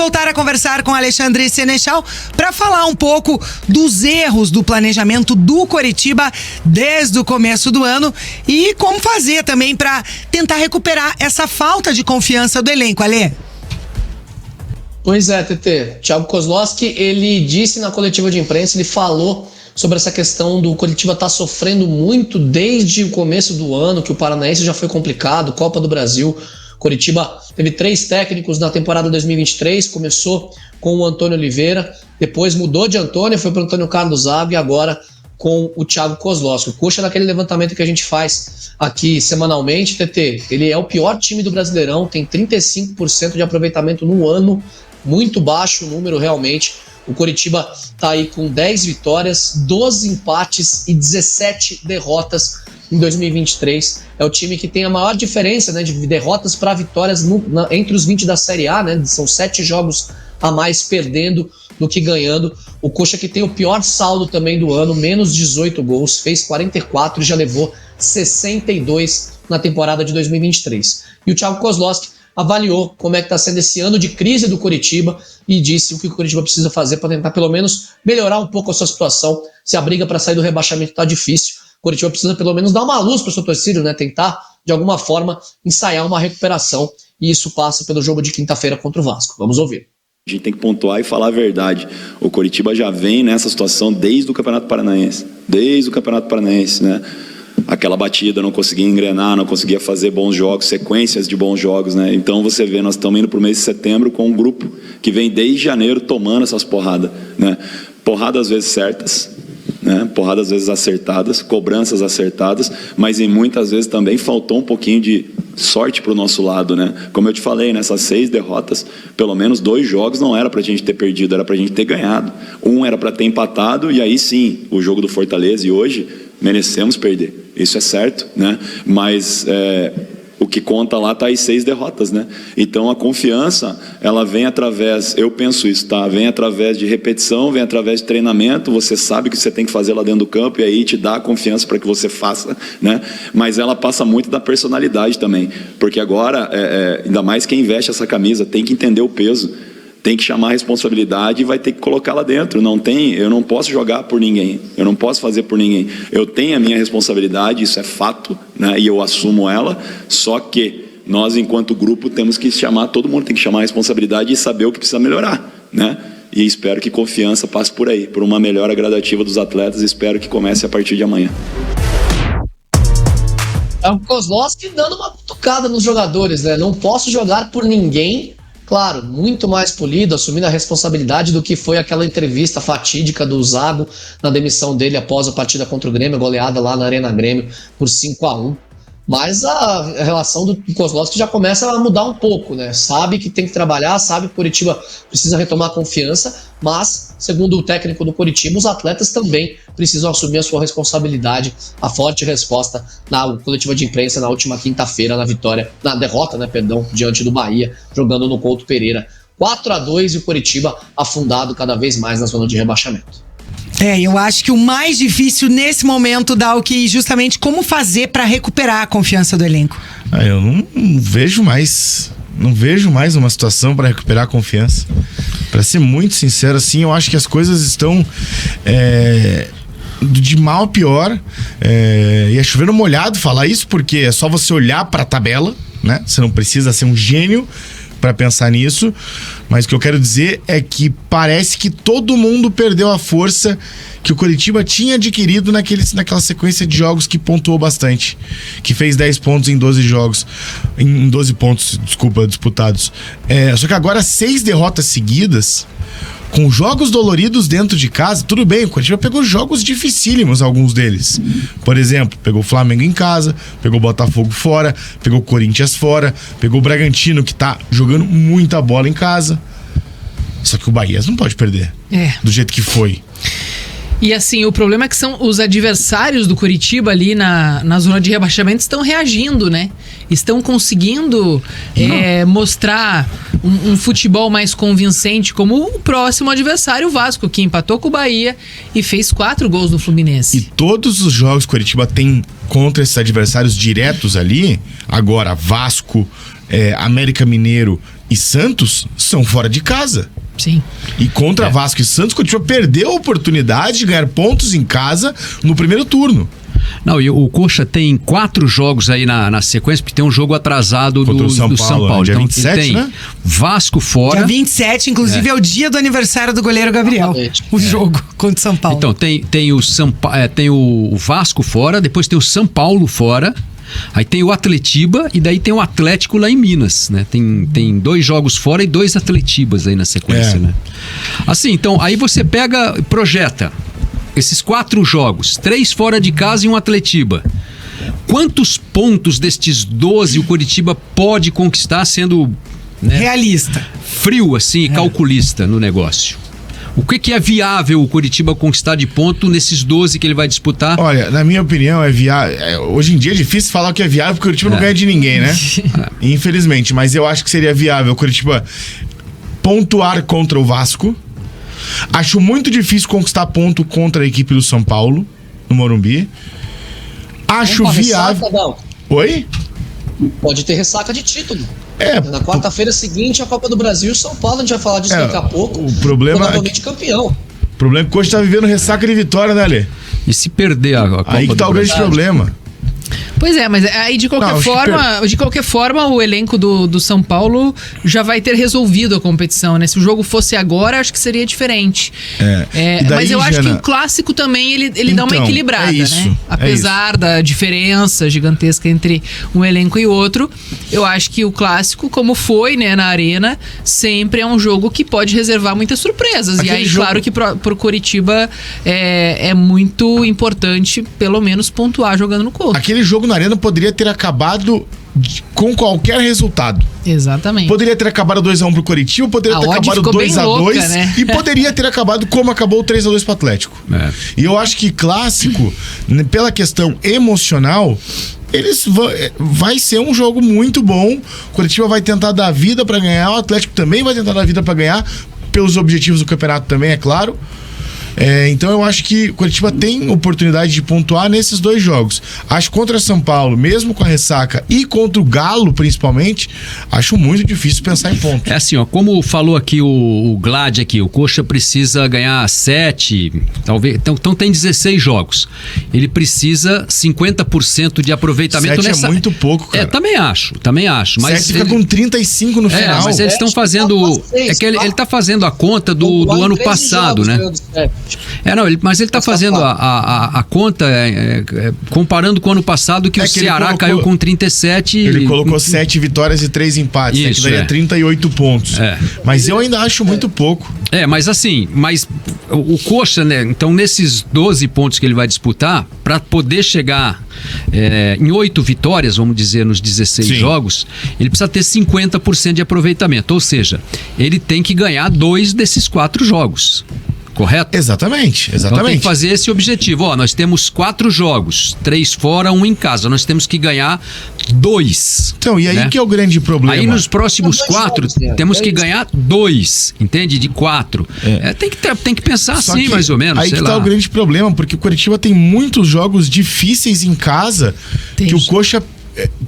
voltar a conversar com Alexandre Sénéchal para falar um pouco dos erros do planejamento do Coritiba desde o começo do ano e como fazer também para tentar recuperar essa falta de confiança do elenco, Alê. Pois é, TT. Thiago Kozlowski, ele disse na coletiva de imprensa, ele falou sobre essa questão do Coritiba estar sofrendo muito desde o começo do ano, que o Paranaense já foi complicado, Copa do Brasil. Coritiba teve 3 técnicos na temporada 2023, começou com o Antônio Oliveira, depois mudou de Antônio, foi para o Antônio Carlos Zago e agora com o Thiago Kozlowski. O Coxa, naquele levantamento que a gente faz aqui semanalmente, TT, ele é o pior time do Brasileirão, tem 35% de aproveitamento no ano, muito baixo o número realmente. O Coritiba está aí com 10 vitórias, 12 empates e 17 derrotas em 2023. É o time que tem a maior diferença, né, de derrotas para vitórias entre os 20 da Série A, né? São 7 jogos a mais perdendo do que ganhando. O Coxa que tem o pior saldo também do ano, menos 18 gols, fez 44 e já levou 62 na temporada de 2023. E o Thiago Kozlowski avaliou como é que está sendo esse ano de crise do Coritiba e disse o que o Coritiba precisa fazer para tentar pelo menos melhorar um pouco a sua situação. Se a briga para sair do rebaixamento está difícil, o Coritiba precisa pelo menos dar uma luz para o seu torcedor, né? Tentar de alguma forma ensaiar uma recuperação, e isso passa pelo jogo de quinta-feira contra o Vasco. Vamos ouvir. A gente tem que pontuar e falar a verdade. O Coritiba já vem nessa situação desde o Campeonato Paranaense. Desde o Campeonato Paranaense, né? Aquela batida, não conseguia engrenar, não conseguia fazer bons jogos, sequências de bons jogos, né? Então você vê, nós estamos indo para o mês de setembro com um grupo que vem desde janeiro tomando essas porradas, né? Porradas às vezes certas, né? Porradas às vezes acertadas, cobranças acertadas, mas em muitas vezes também faltou um pouquinho de sorte para o nosso lado, né? Como eu te falei, nessas 6 derrotas, pelo menos 2 jogos não era para a gente ter perdido, era para a gente ter ganhado. Um era para ter empatado, e aí sim, o jogo do Fortaleza, e hoje merecemos perder. Isso é certo, né? Mas o que conta lá está as 6 derrotas, né? Então a confiança, ela vem através, eu penso isso, tá? Vem através de repetição, vem através de treinamento. Você sabe o que você tem que fazer lá dentro do campo e aí te dá a confiança para que você faça, né? Mas ela passa muito da personalidade também, porque agora, ainda mais quem veste essa camisa tem que entender o peso. Tem que chamar a responsabilidade e vai ter que colocar lá dentro. Eu não posso jogar por ninguém, eu não posso fazer por ninguém. Eu tenho a minha responsabilidade, isso é fato, né? E eu assumo ela, só que nós, enquanto grupo, temos que chamar, todo mundo tem que chamar a responsabilidade e saber o que precisa melhorar, né? E espero que confiança passe por aí, por uma melhora gradativa dos atletas, espero que comece a partir de amanhã. É o Kozlowski dando uma cutucada nos jogadores, né? Não posso jogar por ninguém. Claro, muito mais polido, assumindo a responsabilidade do que foi aquela entrevista fatídica do Zago na demissão dele após a partida contra o Grêmio, goleada lá na Arena Grêmio por 5-1. Mas a relação do Kozlowski já começa a mudar um pouco, né? Sabe que tem que trabalhar, sabe que o Coritiba precisa retomar a confiança, mas, segundo o técnico do Coritiba, os atletas também precisam assumir a sua responsabilidade. A forte resposta na coletiva de imprensa na última quinta-feira, na derrota, diante do Bahia, jogando no Couto Pereira. 4-2 e o Coritiba afundado cada vez mais na zona de rebaixamento. Eu acho que o mais difícil nesse momento, Dalki, justamente como fazer para recuperar a confiança do elenco. Eu não vejo mais uma situação para recuperar a confiança. Para ser muito sincero, assim, eu acho que as coisas estão de mal a pior. E é chover no molhado falar isso, porque é só você olhar para a tabela, né? Você não precisa ser um gênio para pensar nisso, mas o que eu quero dizer é que parece que todo mundo perdeu a força que o Coritiba tinha adquirido naquela sequência de jogos que pontuou bastante, que fez 10 pontos em 12 jogos, em 12 pontos, disputados. Só que agora 6 derrotas seguidas, com jogos doloridos dentro de casa. Tudo bem, o Coritiba pegou jogos dificílimos, alguns deles. Por exemplo, pegou o Flamengo em casa, pegou o Botafogo fora, pegou o Corinthians fora, pegou o Bragantino, que tá jogando muita bola em casa. Só que o Bahia não pode perder do jeito que foi. E assim, o problema é que são os adversários do Coritiba ali na zona de rebaixamento estão reagindo, né? Estão conseguindo mostrar um futebol mais convincente, como o próximo adversário, o Vasco, que empatou com o Bahia e fez 4 gols no Fluminense. E todos os jogos que o Coritiba tem contra esses adversários diretos ali, agora Vasco, América Mineiro e Santos são fora de casa. Sim. E contra Vasco e Santos, o Curitiba perdeu a oportunidade de ganhar pontos em casa no primeiro turno. Não, e o Coxa tem 4 jogos aí na sequência, porque tem um jogo atrasado do São Paulo. Dia Então 27, tem né? Vasco fora. Dia 27, inclusive, é o dia do aniversário do goleiro Gabriel. O jogo contra o São Paulo. Então, tem o Vasco fora, depois tem o São Paulo fora, aí tem o Atletiba e daí tem o Atlético lá em Minas, né? Tem 2 jogos fora e 2 Atletibas aí na sequência, né? Assim, então, aí você pega e projeta esses 4 jogos, 3 fora de casa e um Atletiba. Quantos pontos destes 12 o Curitiba pode conquistar sendo, né, realista, frio assim, calculista no negócio? O que é viável o Curitiba conquistar de ponto nesses 12 que ele vai disputar? Olha, na minha opinião, é viável. Hoje em dia é difícil falar que é viável porque o Curitiba não ganha de ninguém, né? Infelizmente, mas eu acho que seria viável o Curitiba pontuar contra o Vasco. Acho muito difícil conquistar ponto contra a equipe do São Paulo, no Morumbi. Acho viável. Ressaca, não. Oi? Pode ter ressaca de título. Na Na quarta-feira seguinte, a Copa do Brasil e o São Paulo, a gente vai falar disso daqui a pouco. O problema provavelmente campeão. O problema é que o Coxa tá vivendo ressaca de vitória, né, Lê? E se perder a Copa aí que tá do o grande Brasil? problema. Pois é, mas aí de qualquer forma, o elenco do São Paulo já vai ter resolvido a competição, né? Se o jogo fosse agora, acho que seria diferente. E daí, mas eu acho que Jana, o clássico também ele dá uma então, equilibrada, é isso, né? Apesar da diferença gigantesca entre um elenco e outro, eu acho que o clássico, como foi, né, na Arena, sempre é um jogo que pode reservar muitas surpresas. Aquele e aí, jogo... claro que pro Curitiba é muito importante, pelo menos, pontuar jogando no Couto. Aquele jogo na Arena poderia ter acabado com qualquer resultado. Exatamente. Poderia ter acabado 2-1 pro Curitiba, poderia ter acabado 2-2, né? e poderia ter acabado como acabou o 3-2 pro Atlético. E eu acho que clássico, pela questão emocional, vai ser um jogo muito bom. O Curitiba vai tentar dar vida pra ganhar, o Atlético também vai tentar dar vida pra ganhar, pelos objetivos do campeonato também, é claro. Então eu acho que o Curitiba tem oportunidade de pontuar nesses 2 jogos. Acho que contra São Paulo, mesmo com a ressaca, e contra o Galo principalmente, acho muito difícil pensar em pontos. É assim, ó, como falou aqui o Glad aqui, o Coxa precisa ganhar 7, talvez, então tem 16 jogos. Ele precisa 50% de aproveitamento 7 nessa... é muito pouco, cara. Também acho. Mas 7 fica com 35 no final. Mas eles estão fazendo... É que ele tá fazendo a conta do ano passado, né? Mas ele tá fazendo a conta comparando com o ano passado, que o Ceará caiu com 37. Ele colocou 7 vitórias e 3 empates, isso, que daria 38 pontos. Mas eu ainda acho muito pouco. Mas assim, o Coxa, né? Então, nesses 12 pontos que ele vai disputar, para poder chegar em 8 vitórias, vamos dizer, nos 16 jogos, ele precisa ter 50% de aproveitamento. Ou seja, ele tem que ganhar 2 desses 4 jogos. Correto? Exatamente. Então tem que fazer esse objetivo. Nós temos 4 jogos, 3 fora, 1 em casa. Nós temos que ganhar 2. Então, e aí, né, que é o grande problema? Aí nos próximos 4, temos que ganhar 2, entende? De 4. Tem que pensar assim, mais ou menos. Aí que tá o grande problema, porque o Curitiba tem muitos jogos difíceis em casa que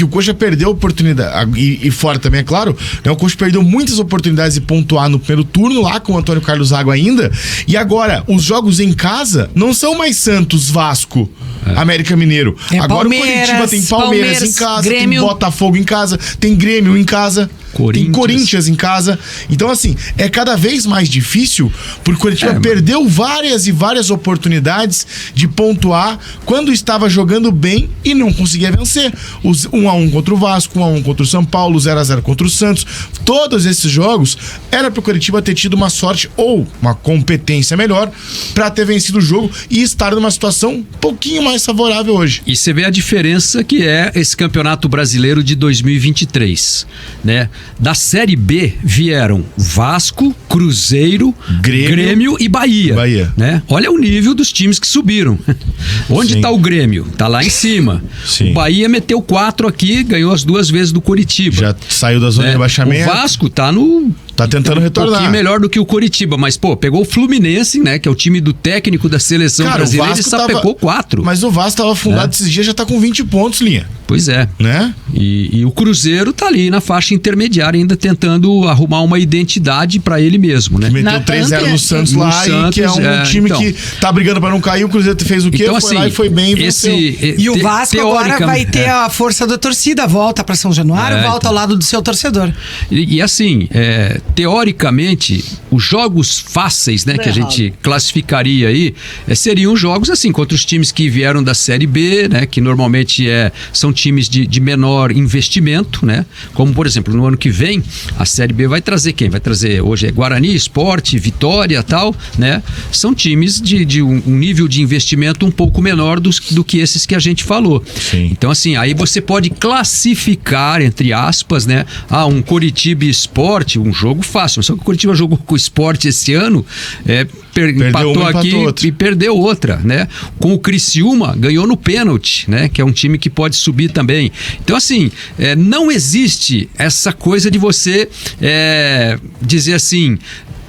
o Coxa perdeu a oportunidade, e fora também, é claro, né? O Coxa perdeu muitas oportunidades de pontuar no primeiro turno lá com o Antônio Carlos Zago ainda, e agora os jogos em casa não são mais Santos, Vasco, América Mineiro. Agora o Curitiba tem Palmeiras em casa, Grêmio. Tem Botafogo em casa, tem Grêmio em casa, tem Corinthians em casa. Então, assim, é cada vez mais difícil, porque o Curitiba perdeu várias e várias oportunidades de pontuar quando estava jogando bem e não conseguia vencer. Os 1-1 contra o Vasco, 1-1 contra o São Paulo, 0-0 contra o Santos. Todos esses jogos era para o Curitiba ter tido uma sorte ou uma competência melhor para ter vencido o jogo e estar numa situação um pouquinho mais favorável hoje. E você vê a diferença que é esse Campeonato Brasileiro de 2023, né? Da Série B vieram Vasco, Cruzeiro, Grêmio e Bahia. Né? Olha o nível dos times que subiram. Onde está o Grêmio? Tá lá em cima. O Bahia meteu 4 aqui, ganhou as 2 vezes do Curitiba. Já saiu da zona de rebaixamento. O Vasco tá no Tá tentando Um retornar. pouquinho melhor do que o Coritiba, mas, pô, pegou o Fluminense, né? Que é o time do técnico da seleção Cara, brasileira, o e Vasco sapecou 4. Mas o Vasco tava afundado esses dias, já tá com 20 pontos, Linha. Pois é. Né? E o Cruzeiro tá ali na faixa intermediária, ainda tentando arrumar uma identidade pra ele mesmo, né? Meteu 3-0 no Santos no lá, Santos, e que é um time então. que tá brigando pra não cair. O Cruzeiro fez o quê? Então, Foi assim, lá e foi bem e venceu. E o Vasco agora vai ter a força da torcida, volta pra São Januário, volta ao lado do seu torcedor. E assim, teoricamente, os jogos fáceis, né, que a gente classificaria aí, seriam jogos assim, contra os times que vieram da Série B, né, que normalmente são times de menor investimento, né, como por exemplo, no ano que vem, a Série B vai trazer quem? Vai trazer, hoje Guarani, Sport, Vitória, tal, né, são times de um nível de investimento um pouco menor do que esses que a gente falou. Sim. Então assim, aí você pode classificar, entre aspas, né, um Coritiba e Sport, um jogo fácil, só que o Coritiba jogou com o Sport esse ano, empatou uma, aqui outra. e perdeu outra, né? Com o Criciúma, ganhou no pênalti, né? Que é um time que pode subir também. Então, assim, não existe essa coisa de você dizer assim...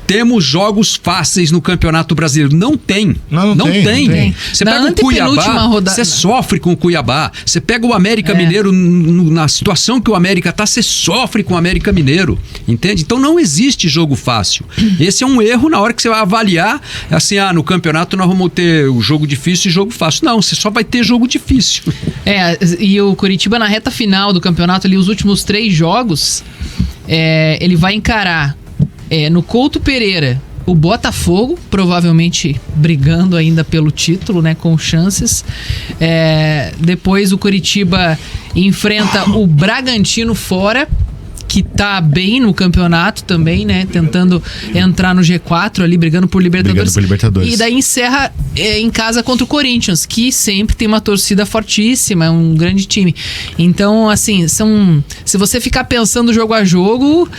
Temos jogos fáceis no Campeonato Brasileiro. Não tem. Não tem. Você Na pega o Cuiabá, você sofre com o Cuiabá. Você pega o América Mineiro, na situação que o América tá, você sofre com o América Mineiro. Entende? Então não existe jogo fácil. Esse é um erro na hora que você vai avaliar, assim, no campeonato nós vamos ter o jogo difícil e jogo fácil. Não, você só vai ter jogo difícil. E o Coritiba na reta final do campeonato, ali, os últimos 3 jogos, ele vai encarar no Couto Pereira o Botafogo, provavelmente brigando ainda pelo título, né, com chances. Depois o Coritiba enfrenta o Bragantino fora, que tá bem no campeonato também, né? Tentando entrar no G4 ali, brigando por Libertadores. E daí encerra em casa contra o Corinthians, que sempre tem uma torcida fortíssima, é um grande time. Então, assim, se você ficar pensando jogo a jogo,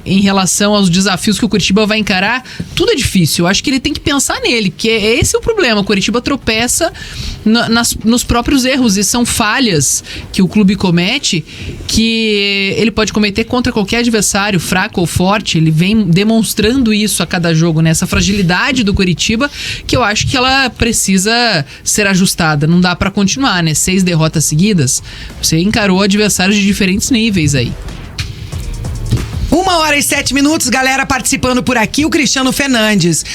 em relação aos desafios que o Coritiba vai encarar, tudo é difícil. Eu acho que ele tem que pensar nele, que esse é o problema. O Coritiba tropeça nos próprios erros, e são falhas que o clube comete, que ele pode cometer contra qualquer adversário, fraco ou forte. Ele vem demonstrando isso a cada jogo, né? Essa fragilidade do Coritiba, que eu acho que ela precisa ser ajustada. Não dá pra continuar, né? 6 derrotas seguidas. Você encarou adversários de diferentes níveis aí. 1h07, galera participando por aqui. O Cristiano Fernandes.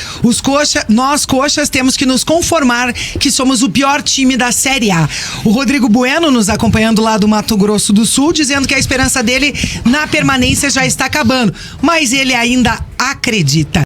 Nós coxas temos que nos conformar que somos o pior time da Série A. O Rodrigo Bueno nos acompanhando lá do Mato Grosso do Sul, dizendo que a esperança dele na permanência já está acabando, mas ele ainda acredita.